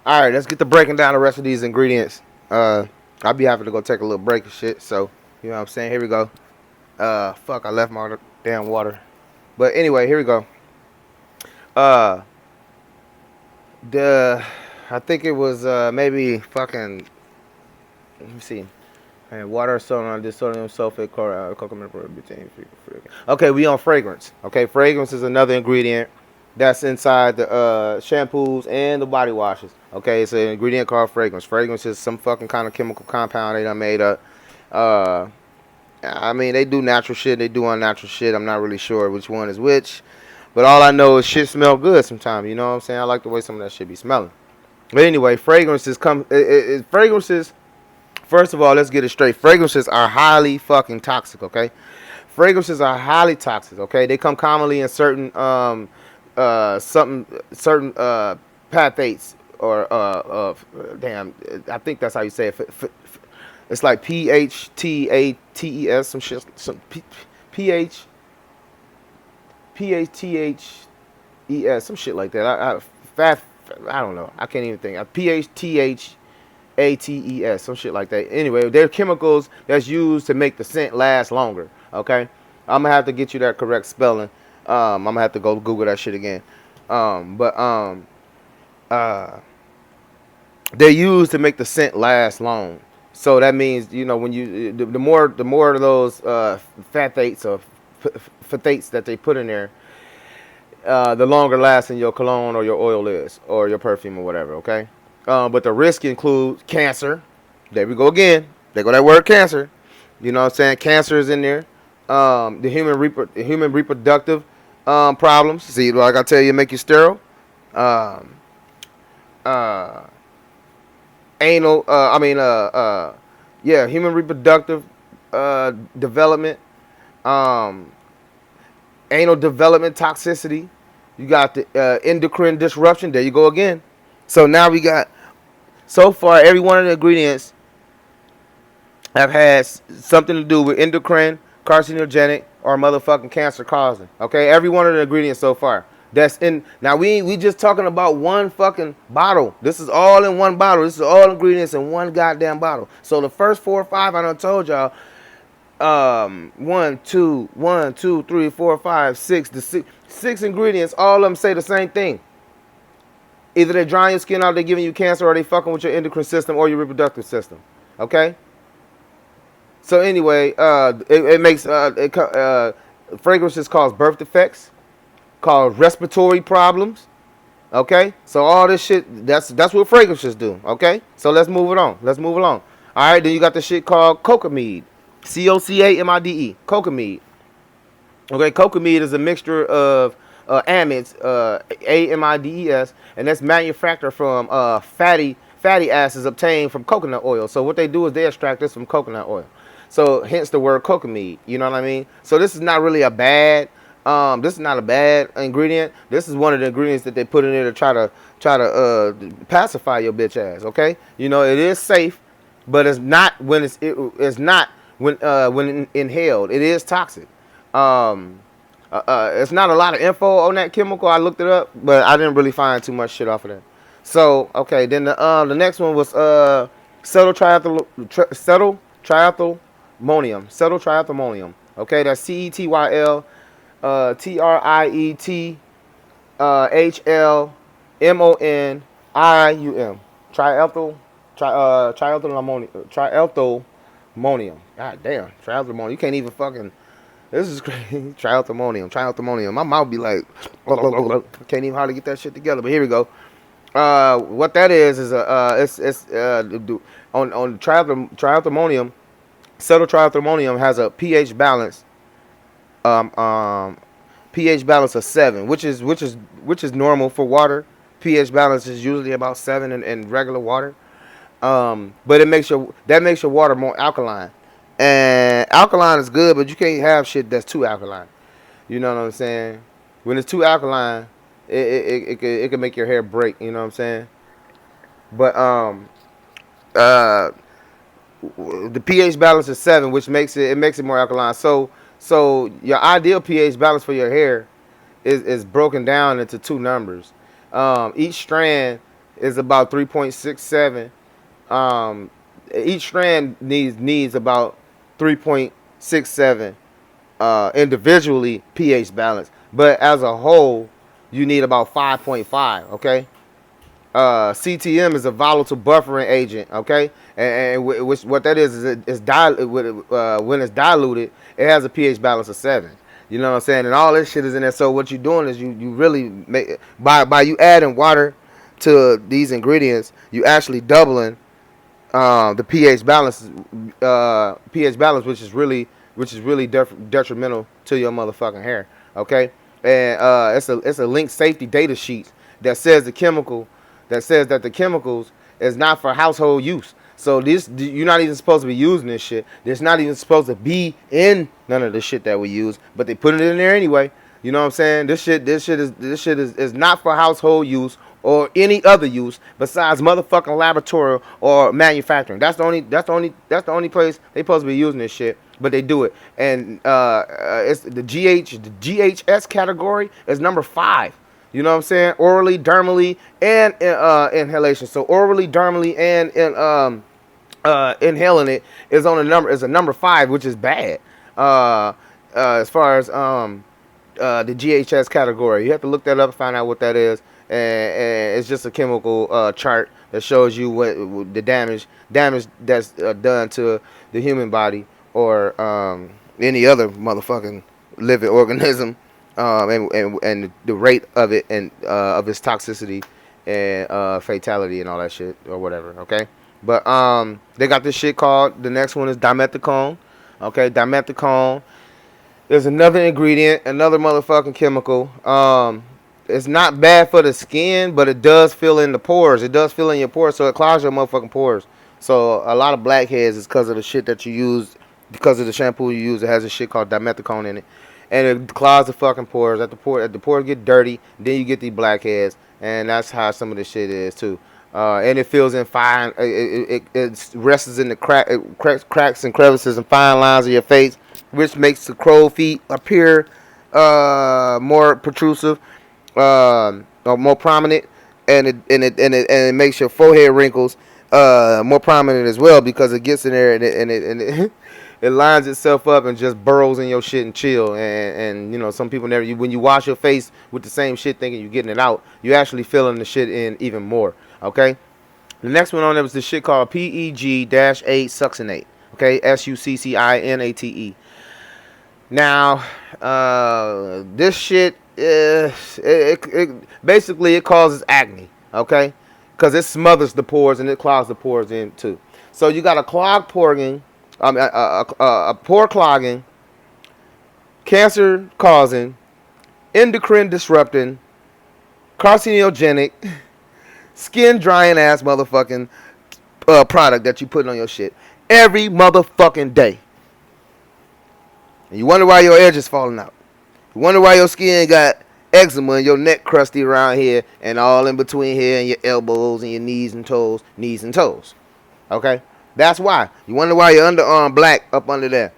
All right, let's get to breaking down the rest of these ingredients. I'll be having to go take a little break and shit. So, you know what I'm saying? Here we go. Fuck, I left my damn water. But anyway, here we go. Uh, the I think it was maybe fucking. Let me see. And water, sodium, disodium sulfate, coconut butane. Okay, we on fragrance. Okay, fragrance is another ingredient that's inside the shampoos and the body washes. Okay, it's an ingredient called fragrance. Fragrance is some fucking kind of chemical compound they done made up. Uh, I mean, they do natural shit, they do unnatural shit. I'm not really sure which one is which. But all I know is shit smell good sometimes. You know what I'm saying? I like the way some of that shit be smelling. But anyway, fragrances. First of all, let's get it straight. Fragrances are highly fucking toxic. Okay, fragrances are highly toxic. Okay, they come commonly in certain certain pathates or damn, I think that's how you say it. It's like PHTATES, some shit, some PH PHTHES, some shit like that. I don't know. I can't even think. PHTHATES, some shit like that. Anyway, they're chemicals that's used to make the scent last longer. Okay, I'm gonna have to get you that correct spelling. I'm gonna have to go Google that shit again. But uh, they're used to make the scent last long. So that means, you know, when you the more of those phthalates or phthalates that they put in there, the longer lasting your cologne or your oil is, or your perfume or whatever. Okay, but the risk includes cancer. There we go again. There go that word cancer. You know what I'm saying? Cancer is in there. The human reproductive problems. See, like I tell you, make you sterile. Um, uh, anal. Yeah, human reproductive development. Um, Anal development toxicity. You got the endocrine disruption. There you go again. So now we got, so far, every one of the ingredients have had something to do with endocrine, carcinogenic, or motherfucking cancer causing. Okay, every one of the ingredients so far. That's in. Now we just talking about one fucking bottle. This is all in one bottle. This is all ingredients in one goddamn bottle. So the first 4 or 5 I done told y'all. 1, 2, 3, 4, 5, 6. The six ingredients. All of them say the same thing. Either they're drying your skin out, they're giving you cancer, or they fucking with your endocrine system or your reproductive system. Okay. So anyway, it makes fragrances cause birth defects, cause respiratory problems. Okay. So all this shit, that's what fragrances do. Okay. So let's move it on. Let's move along. All right. Then you got the shit called cocamide. COCAMIDE, cocamide. Okay, cocamide is a mixture of amides, AMIDES, and that's manufactured from fatty acids obtained from coconut oil. So what they do is they extract this from coconut oil. So hence the word cocamide. You know what I mean? So this is not really a bad. This is not a bad ingredient. This is one of the ingredients that they put in there to try to pacify your bitch ass. Okay, you know it is safe, but it's not when it's not when inhaled. It is toxic. It's not a lot of info on that chemical. I looked it up, but I didn't really find too much shit off of that. So okay, then the next one was cetyl triethylammonium. Okay, that's CETYL TRIETHLMONIUM. Triethylammonium. God damn, triethylammonium. You can't even fucking. This is crazy. Triethylammonium. My mouth be like, I can't even hardly get that shit together. But here we go. What that is it's on triethylammonium. Cetyl triethylammonium has a pH balance. pH balance of 7, which is normal for water. pH balance is usually about 7 in regular water. But that makes your water more alkaline. And alkaline is good, but you can't have shit that's too alkaline. You know what I'm saying? When it's too alkaline, it can make your hair break. You know what I'm saying? But the pH balance is 7, which makes it more alkaline. So your ideal pH balance for your hair is broken down into 2 numbers. Each strand is about 3.67. Each strand needs about 3.67 individually pH balance, but as a whole, you need about 5.5. Okay. CTM is a volatile buffering agent. Okay, and which what that is when it's diluted, it has a pH balance of 7. You know what I'm saying? And all this shit is in there. So what you're doing is you really make by you adding water to these ingredients, you actually doubling the pH balance, which is really detrimental to your motherfucking hair. Okay, and it's a link safety data sheet that says that the chemicals is not for household use. So you're not even supposed to be using this shit. It's not even supposed to be in none of the shit that we use, but they put it in there anyway. You know what I'm saying? This shit is not for household use or any other use besides motherfucking laboratory or manufacturing. That's the only place they supposed to be using this shit, but they do it. And it's the GHS category is number 5. You know what I'm saying? Orally, dermally, and inhalation. So orally, dermally, and inhaling it is a number 5, which is bad. As far as the GHS category, you have to look that up, find out what that is, and it's just a chemical chart that shows you what the damage that's done to the human body or any other motherfucking living organism. And the rate of it and of its toxicity and fatality and all that shit or whatever. Okay, but they got this shit called, the next one is dimethicone. Okay, dimethicone is another ingredient, another motherfucking chemical. It's not bad for the skin, but it does fill in the pores. It does fill in your pores, so it clogs your motherfucking pores. So a lot of blackheads is because of the shit that you use, because of the shampoo you use. It has a shit called dimethicone in it. And it clogs the fucking pores. At the pores get dirty, then you get these blackheads, and that's how some of this shit is too. And it fills in fine. It rests in the cracks and crevices and fine lines of your face, which makes the crow feet appear more protrusive, or more prominent, and it makes your forehead wrinkles more prominent as well, because it gets in there and it it lines itself up and just burrows in your shit and chill. And you know, some people never, when you wash your face with the same shit thinking you're getting it out, you actually filling the shit in even more. Okay, the next one on there was this shit called PEG-8 succinate. Okay, SUCCINATE. Now this shit basically it causes acne. Okay, because it smothers the pores and it clogs the pores in too. So you got a clogged poring, a pore clogging, cancer causing, endocrine disrupting, carcinogenic, skin drying ass motherfucking product that you put on your shit every motherfucking day. And you wonder why your edge is falling out. You wonder why your skin got eczema and your neck crusty around here and all in between here and your elbows and your knees and toes. Okay? That's why. You wonder why your underarm black up under there.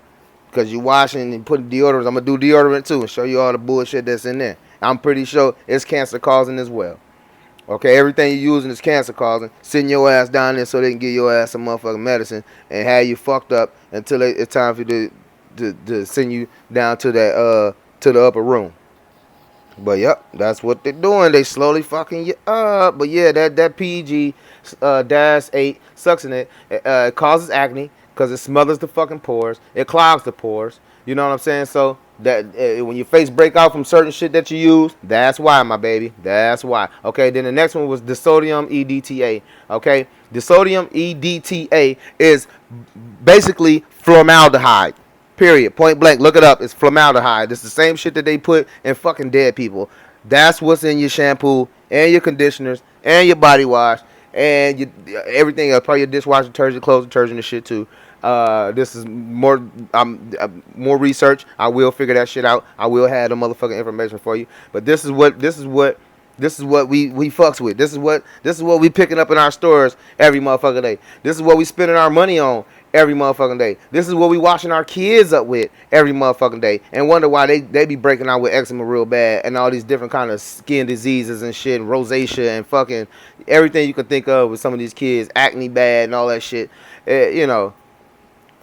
Because you washing and putting deodorants. I'm going to do deodorant too and show you all the bullshit that's in there. I'm pretty sure it's cancer causing as well. Okay, everything you're using is cancer causing. Send your ass down there so they can give your ass some motherfucking medicine and have you fucked up until it's time for you to send you down to that to the upper room. But yep, that's what they're doing. They slowly fucking you up. But yeah, that PEG-8 succinate, it causes acne because it smothers the fucking pores. It clogs the pores. You know what I'm saying? So that when your face break out from certain shit that you use, that's why, my baby. That's why. Okay. Then the next one was disodium EDTA. Okay. Disodium EDTA is basically formaldehyde. Period. Point blank. Look it up. It's formaldehyde. It's the same shit that they put in fucking dead people. That's what's in your shampoo and your conditioners and your body wash and everything else. Probably your dishwasher detergent, clothes detergent, and shit too. This is more research. I will figure that shit out. I will have the motherfucking information for you. But this is what we fucks with. This is what we picking up in our stores every motherfucking day. This is what we spending our money on every motherfucking day. This is what we washing our kids up with every motherfucking day, and wonder why they be breaking out with eczema real bad and all these different kind of skin diseases and shit, and rosacea and fucking everything you can think of with some of these kids, acne bad and all that shit. You know,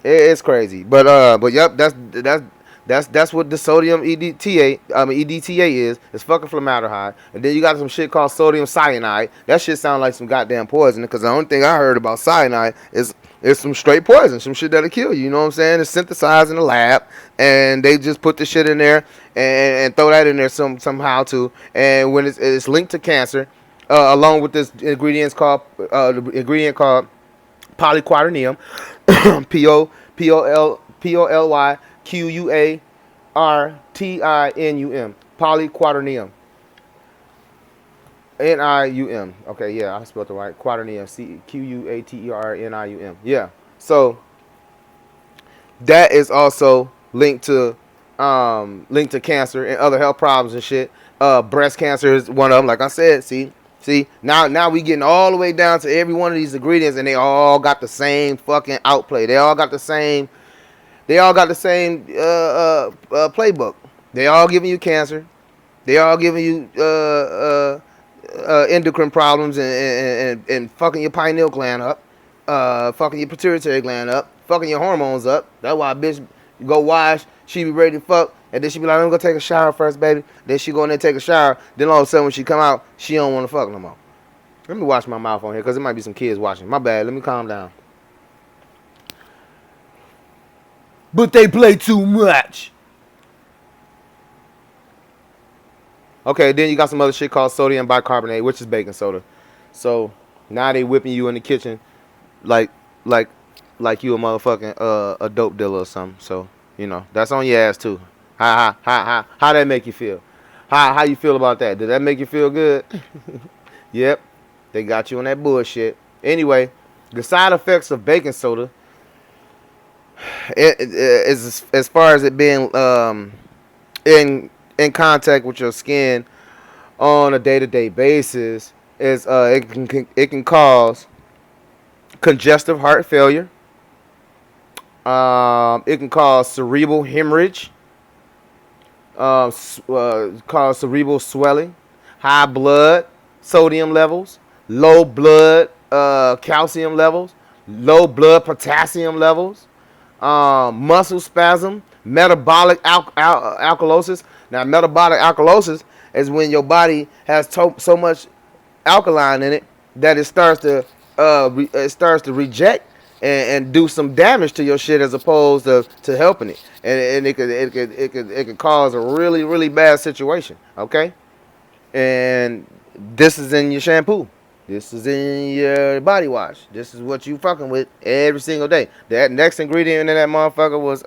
it's crazy. But yep, that's what the sodium EDTA is. It's fucking formaldehyde. And then you got some shit called sodium cyanide. That shit sound like some goddamn poison. Because the only thing I heard about cyanide is some straight poison, some shit that'll kill you. You know what I'm saying? It's synthesized in the lab, and they just put the shit in there and throw that in there somehow too. And when it's linked to cancer, along with this ingredient called polyquaternium, Polyquaternium, polyquaternium. Nium. Okay, yeah, I spelled it right. Quaternium. Quaternium. Yeah. So that is also linked to cancer and other health problems and shit. Breast cancer is one of them. Like I said, see. Now we getting all the way down to every one of these ingredients, and they all got the same fucking outplay. They all got the same. Playbook. They all giving you cancer. They all giving you endocrine problems and fucking your pineal gland up, fucking your pituitary gland up, fucking your hormones up. That's why a bitch go wash, she be ready to fuck, and then she be like, I'm gonna take a shower first, baby. Then she go in there and take a shower. Then all of a sudden when she come out, she don't want to fuck no more. Let me wash my mouth on here because there might be some kids watching. My bad. Let me calm down. But they play too much. Okay, then you got some other shit called sodium bicarbonate, which is baking soda. So now they whipping you in the kitchen like you a motherfucking a dope dealer or something. So, you know, that's on your ass too. How that make you feel? How you feel about that? Did that make you feel good? Yep. They got you on that bullshit. Anyway, the side effects of baking soda is as far as it being in contact with your skin on a day-to-day basis is it can cause congestive heart failure. It can cause cerebral hemorrhage. Cause cerebral swelling, high blood sodium levels, low blood calcium levels, low blood potassium levels, muscle spasm, metabolic alkalosis. Now, metabolic alkalosis is when your body has so much alkaline in it that it starts to reject and do some damage to your shit as opposed to helping it, and it could cause a really, really bad situation. Okay, and this is in your shampoo. This is in your body wash. This is what you fucking with every single day. That next ingredient in that motherfucker was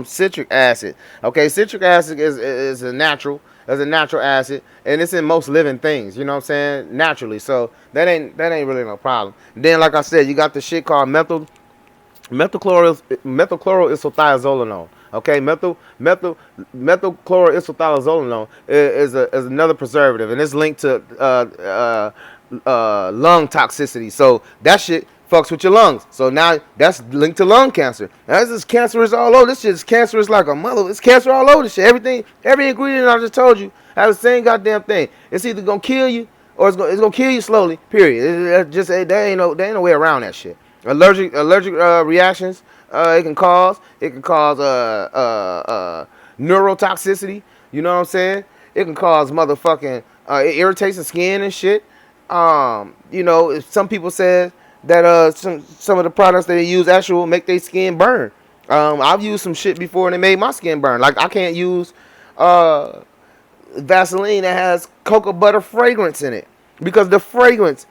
citric acid. Okay, citric acid is a natural acid, and it's in most living things. You know what I'm saying? Naturally. So that ain't really no problem. Then, like I said, you got the shit called methylchloroisothiazolinone. Okay, methylchloroisothiazolinone is another preservative, and it's linked to lung toxicity. So that shit fucks with your lungs. So now that's linked to lung cancer. Now this is cancerous all over. This shit is cancerous like a mother. It's cancer all over this shit. Every ingredient I just told you has the same goddamn thing. It's either gonna kill you or it's gonna kill you slowly. Period. There ain't no way around that shit. Allergic reactions. It can cause neurotoxicity. You know what I'm saying? It can cause motherfucking it irritates the skin and shit. You know, if some people say that some of the products that they use actually make their skin burn. I've used some shit before and it made my skin burn. Like I can't use Vaseline that has cocoa butter fragrance in it because the fragrance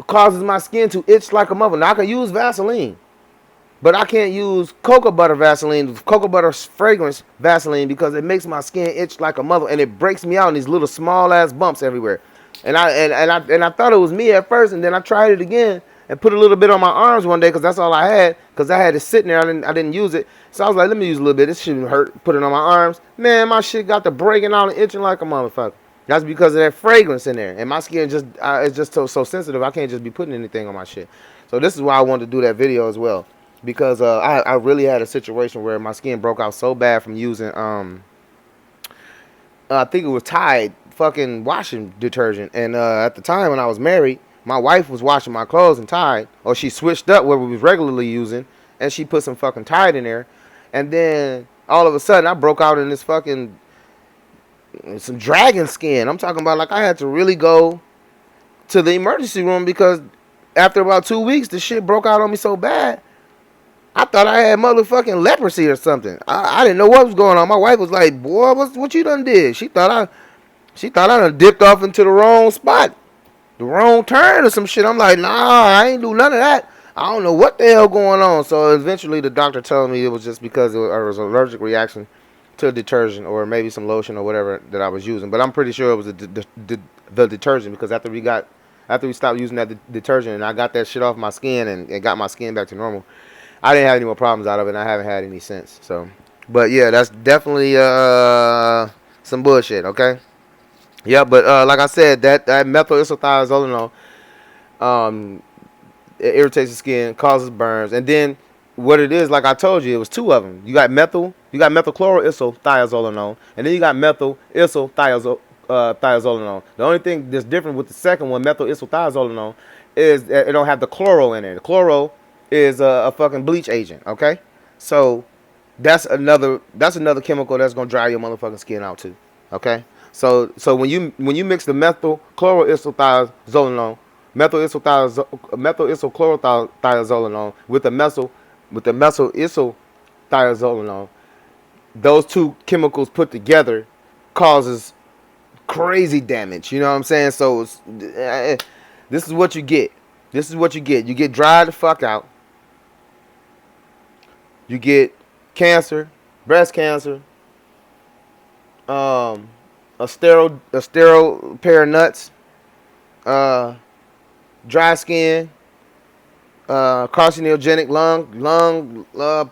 causes my skin to itch like a mother. Now I can use Vaseline, but I can't use cocoa butter Vaseline, cocoa butter fragrance Vaseline because it makes my skin itch like a mother and it breaks me out in these little small ass bumps everywhere. And I thought it was me at first, and then I tried it again and put a little bit on my arms one day because that's all I had because I had it sitting there. I didn't use it, so I was like, let me use a little bit. This shouldn't hurt. Put it on my arms. Man, my shit got to breaking out and itching like a motherfucker. That's because of that fragrance in there, and my skin just it's just so sensitive. I can't just be putting anything on my shit. So this is why I wanted to do that video as well. because I really had a situation where my skin broke out so bad from using I think it was Tide fucking washing detergent. And at the time when I was married, my wife was washing my clothes in Tide, or she switched up what we was regularly using, and she put some fucking Tide in there. And then all of a sudden, I broke out in this fucking some dragon skin. I'm talking about like I had to really go to the emergency room because after about 2 weeks, the shit broke out on me so bad. I thought I had motherfucking leprosy or something. I didn't know what was going on. My wife was like, "Boy, what you done did?" She thought I done dipped off into the wrong spot, the wrong turn or some shit. I'm like, "Nah, I ain't do none of that. I don't know what the hell going on." So eventually, the doctor told me it was just because it was an allergic reaction to detergent or maybe some lotion or whatever that I was using. But I'm pretty sure it was the detergent because after we stopped using that detergent and I got that shit off my skin and got my skin back to normal, I didn't have any more problems out of it, and I haven't had any since. So, but yeah, that's definitely some bullshit. Okay. Yeah, but like I said, that methyl isothiazolinol, it irritates the skin, causes burns, and then what it is, like I told you, it was two of them. You got methylchloroisothiazolinol, and then you got methyl isothiazolinol. The only thing that's different with the second one, methyl isothiazolinol, is that it don't have the chloro in it. The chloro is a fucking bleach agent. Okay, so that's another chemical that's gonna dry your motherfucking skin out too. Okay, so when you mix the methylchloroisothiazolinol, methyl isochlorothiazolinol with the methyl isothiazolinol, those two chemicals put together causes crazy damage. You know what I'm saying? So this is what you get. This is what you get. You get dried the fuck out. You get cancer, breast cancer, a sterile pair of nuts, dry skin, carcinogenic lung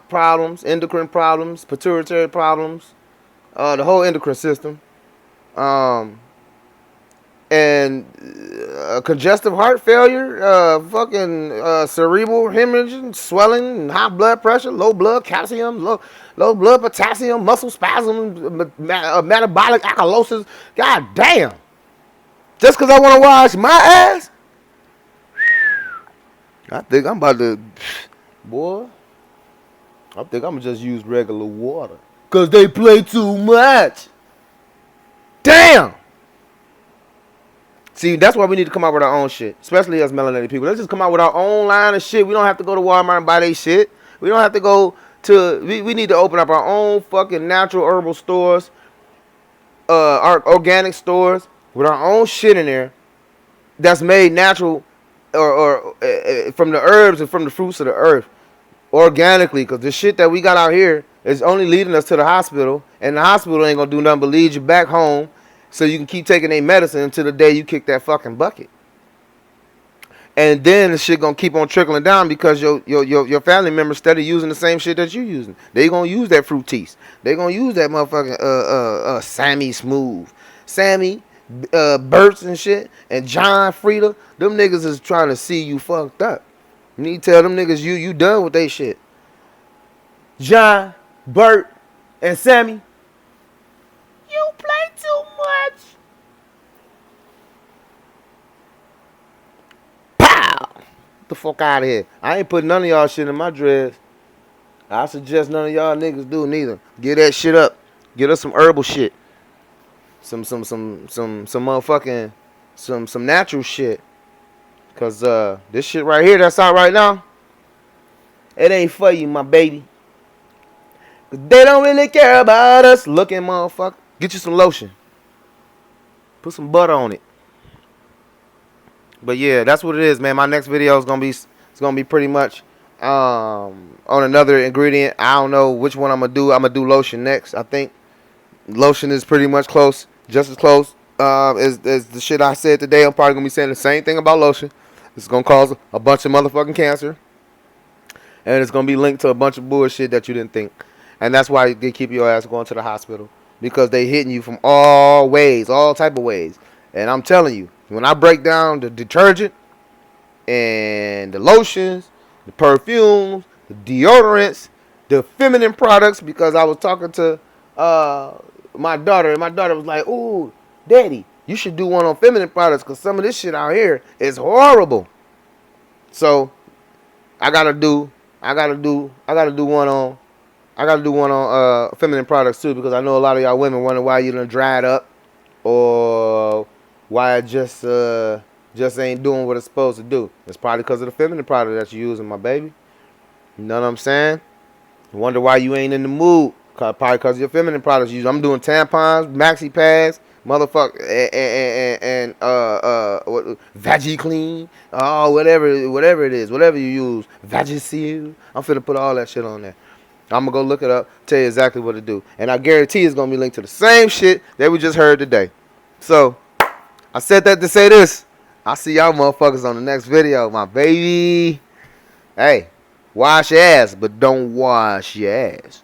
problems, endocrine problems, pituitary problems, the whole endocrine system, and congestive heart failure, fucking cerebral hemorrhage, swelling, high blood pressure, low blood calcium, low blood potassium, muscle spasm, metabolic alkalosis. God damn! Just because I want to wash my ass, I think I'm about to, boy. I think I'm gonna just use regular water. Cause they play too much. Damn! See, that's why we need to come out with our own shit. Especially as melanated people. Let's just come out with our own line of shit. We don't have to go to Walmart and buy their shit. We don't have to go to, we need to open up our own fucking natural herbal stores. Our organic stores. With our own shit in there. That's made natural or from the herbs and from the fruits of the earth. Organically. Because the shit that we got out here is only leading us to the hospital. And the hospital ain't gonna do nothing but lead you back home. So you can keep taking their medicine until the day you kick that fucking bucket. And then the shit gonna keep on trickling down because your family members steady using the same shit that you using. They gonna use that Fructis. They gonna use that motherfucking Sammy Smooth. Sammy, Burt's and shit. And John Frieda. Them niggas is trying to see you fucked up. You need to tell them niggas you done with they shit. John, Bert, and Sammy. You play too much. Pow! Get the fuck out of here. I ain't putting none of y'all shit in my dreads. I suggest none of y'all niggas do neither. Get that shit up. Get us some herbal shit. Some motherfucking some natural shit. Cause this shit right here that's out right now, it ain't for you, my baby. Cause they don't really care about us looking, motherfucker. Get you some lotion. Put some butter on it. But yeah, that's what it is, man. My next video is gonna be pretty much on another ingredient. I don't know which one I'm gonna do. I'm gonna do lotion next. I think lotion is pretty much close, just as close as the shit I said today. I'm probably gonna be saying the same thing about lotion. It's gonna cause a bunch of motherfucking cancer, and it's gonna be linked to a bunch of bullshit that you didn't think. And that's why they keep your ass going to the hospital. Because they hitting you from all ways, all type of ways. And I'm telling you, when I break down the detergent and the lotions, the perfumes, deodorants, the feminine products, because I was talking to my daughter, and my daughter was like, "Ooh, Daddy, you should do one on feminine products because some of this shit out here is horrible." So I gotta do one on feminine products too, because I know a lot of y'all women wonder why you done dried up, or why it just ain't doing what it's supposed to do. It's probably because of the feminine product that you're using, my baby. You know what I'm saying? Wonder why you ain't in the mood. Probably because of your feminine products. I'm doing tampons, maxi pads, motherfucker, and Vagi Clean, whatever it is, whatever you use, Vagisil. I'm finna put all that shit on there. I'm gonna go look it up, tell you exactly what to do, and I guarantee it's gonna be linked to the same shit that we just heard today. So I said that to say this. I'll see y'all motherfuckers on the next video, my baby. Hey, wash your ass, but don't wash your ass.